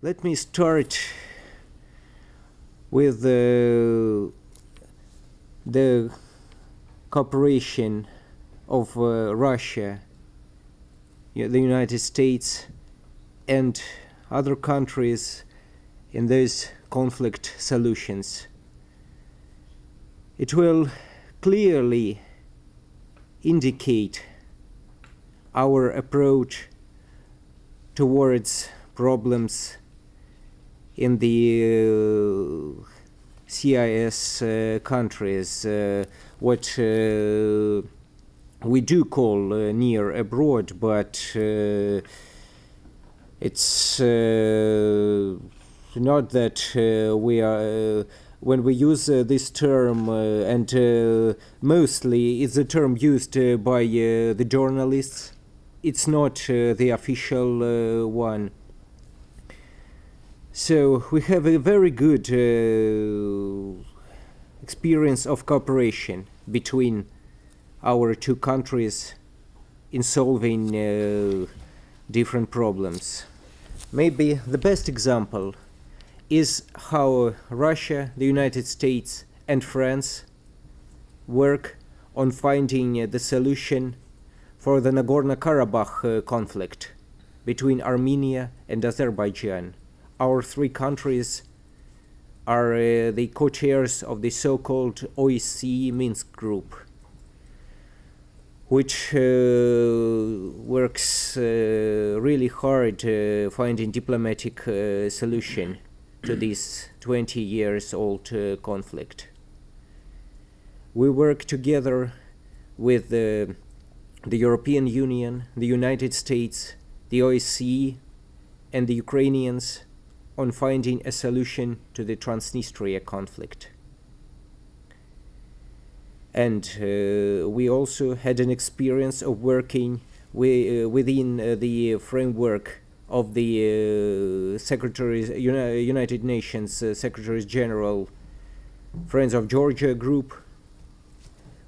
Let me start with the cooperation of Russia, the United States, and other countries in those conflict solutions. It will clearly indicate our approach towards problems in the CIS countries, what we do call near abroad, but it's not that we are when we use this term, and mostly it's a term used by the journalists. It's not the official one. So we have a very good experience of cooperation between our two countries in solving different problems. Maybe the best example is how Russia, the United States, and France work on finding the solution for the Nagorno-Karabakh conflict between Armenia and Azerbaijan. Our three countries are the co-chairs of the so-called OSCE Minsk group, which works really hard finding diplomatic solution to this 20 years old conflict. We work together with the European Union, the United States, the OSCE, and the Ukrainians on finding a solution to the Transnistria conflict. And we also had an experience of working within the framework of the United Nations Secretaries General Friends of Georgia group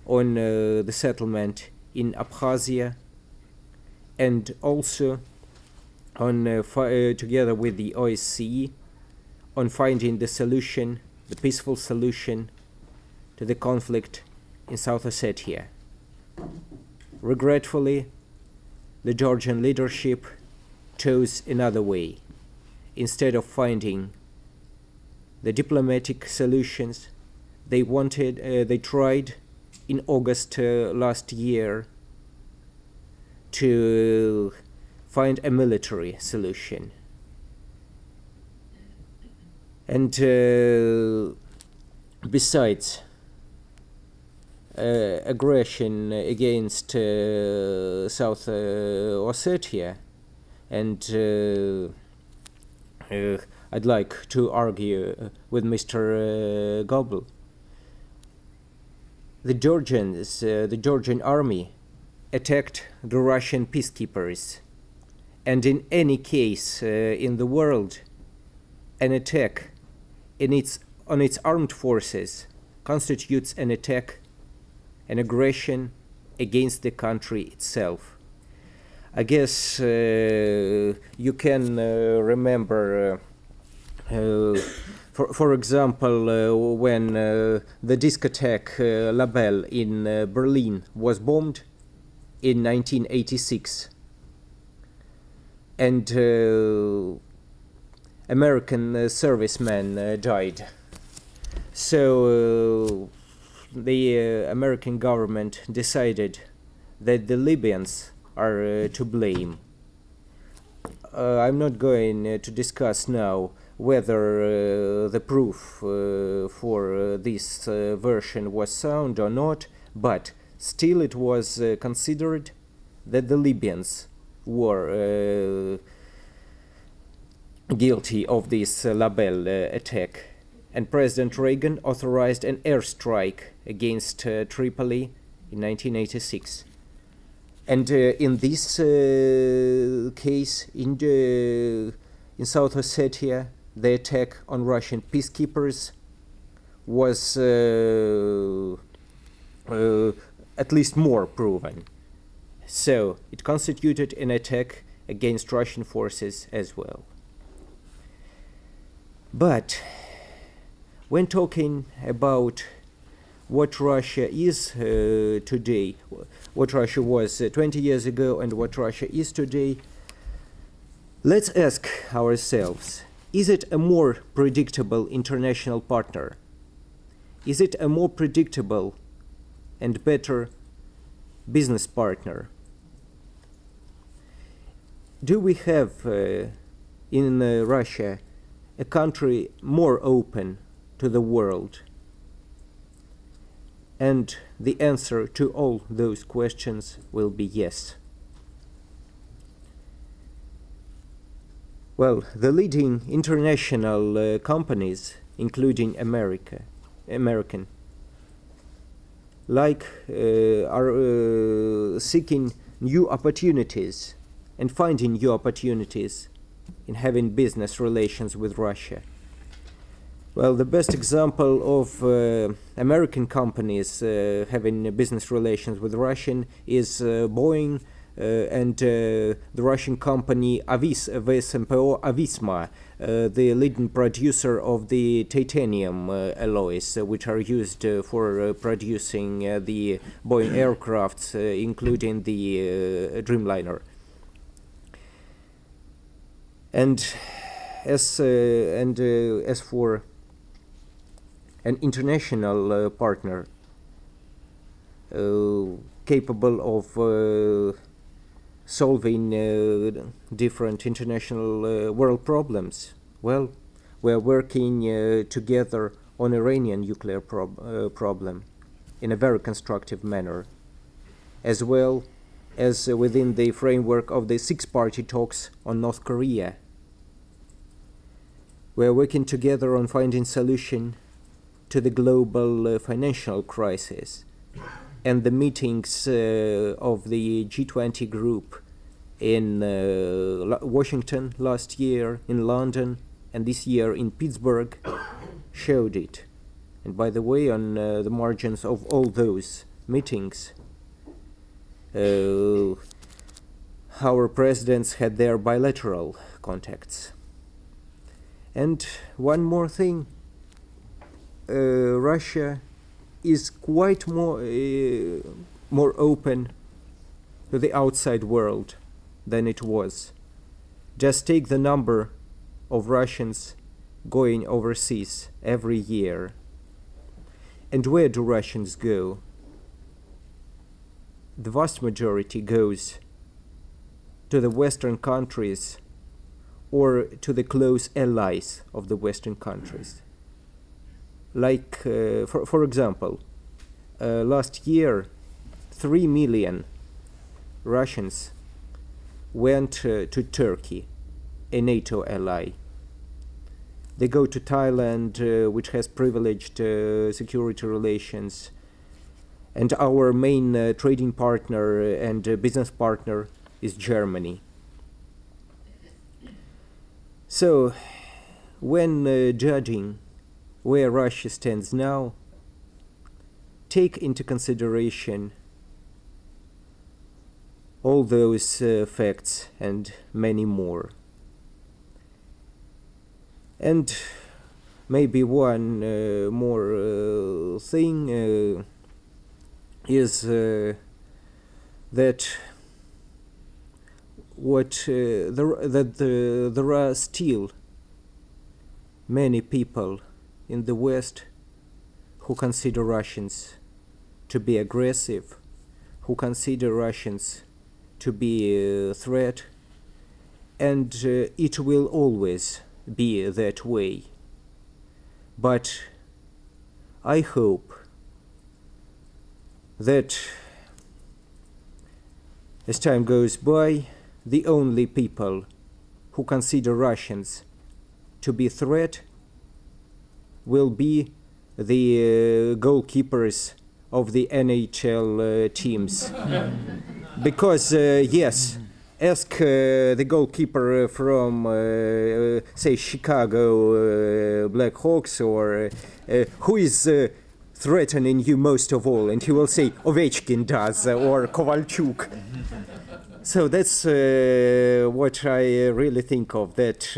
on the settlement in Abkhazia, and also on together with the OSCE on finding the solution, the peaceful solution to the conflict in South Ossetia. Regretfully, the Georgian leadership chose another way. Instead of finding the diplomatic solutions, they tried in August last year to find a military solution. And besides aggression against South Ossetia, and I'd like to argue with Mr. Gobel, the Georgian army attacked the Russian peacekeepers, and in any case in the world, an attack on its armed forces constitutes an attack, an aggression against the country itself. I guess you can remember, for example, when the discotheque La Belle in Berlin was bombed in 1986, and American servicemen died. So the American government decided that the Libyans are to blame. I'm not going to discuss now whether the proof for this version was sound or not, but still it was considered that the Libyans were guilty of this La Belle attack, and President Reagan authorized an airstrike against Tripoli in 1986. And in this case, in South Ossetia, the attack on Russian peacekeepers was at least more proven. So it constituted an attack against Russian forces as well. But when talking about what Russia is today, what Russia was 20 years ago and what Russia is today, let's ask ourselves, is it a more predictable international partner? Is it a more predictable and better business partner? Do we have in Russia a country more open to the world? And the answer to all those questions will be yes. Well, the leading international companies, including American, are seeking new opportunities and finding new opportunities in having business relations with Russia. Well, the best example of American companies having business relations with Russian is Boeing and the Russian company VSMPO Avisma, the leading producer of the titanium alloys, which are used for producing the Boeing aircrafts, including the Dreamliner. And as for an international partner capable of solving different international world problems, well, we're working together on Iranian nuclear problem in a very constructive manner, as well as within the framework of the six-party talks on North Korea. We're working together on finding solution to the global financial crisis, and the meetings of the G20 group in Washington last year, in London, and this year in Pittsburgh showed it. And by the way, on the margins of all those meetings, our presidents had their bilateral contacts. And one more thing, Russia is quite more open to the outside world than it was. Just take the number of Russians going overseas every year. And where do Russians go? The vast majority goes to the Western countries or to the close allies of the Western countries. Like, for example, last year, 3 million Russians went to Turkey, a NATO ally. They go to Thailand, which has privileged security relations, and our main trading partner and business partner is Germany. So, when judging where Russia stands now, take into consideration all those facts and many more. And maybe one more thing is that there are still many people in the West who consider Russians to be aggressive, who consider Russians to be a threat, and it will always be that way. But I hope that as time goes by, the only people who consider Russians to be a threat will be the goalkeepers of the NHL teams. Because, yes, ask the goalkeeper from, say, Chicago Blackhawks, or who is threatening you most of all, and he will say Ovechkin does, or Kovalchuk. So that's what I really think of, that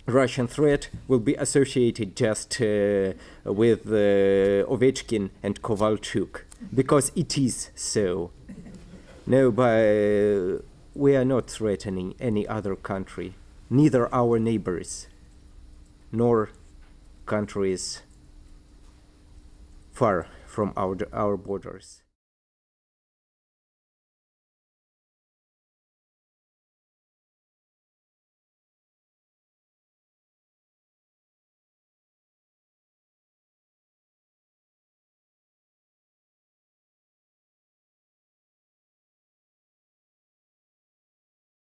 Russian threat will be associated just with Ovechkin and Kovalchuk, because it is so. No, but we are not threatening any other country, neither our neighbors, nor countries far from our borders.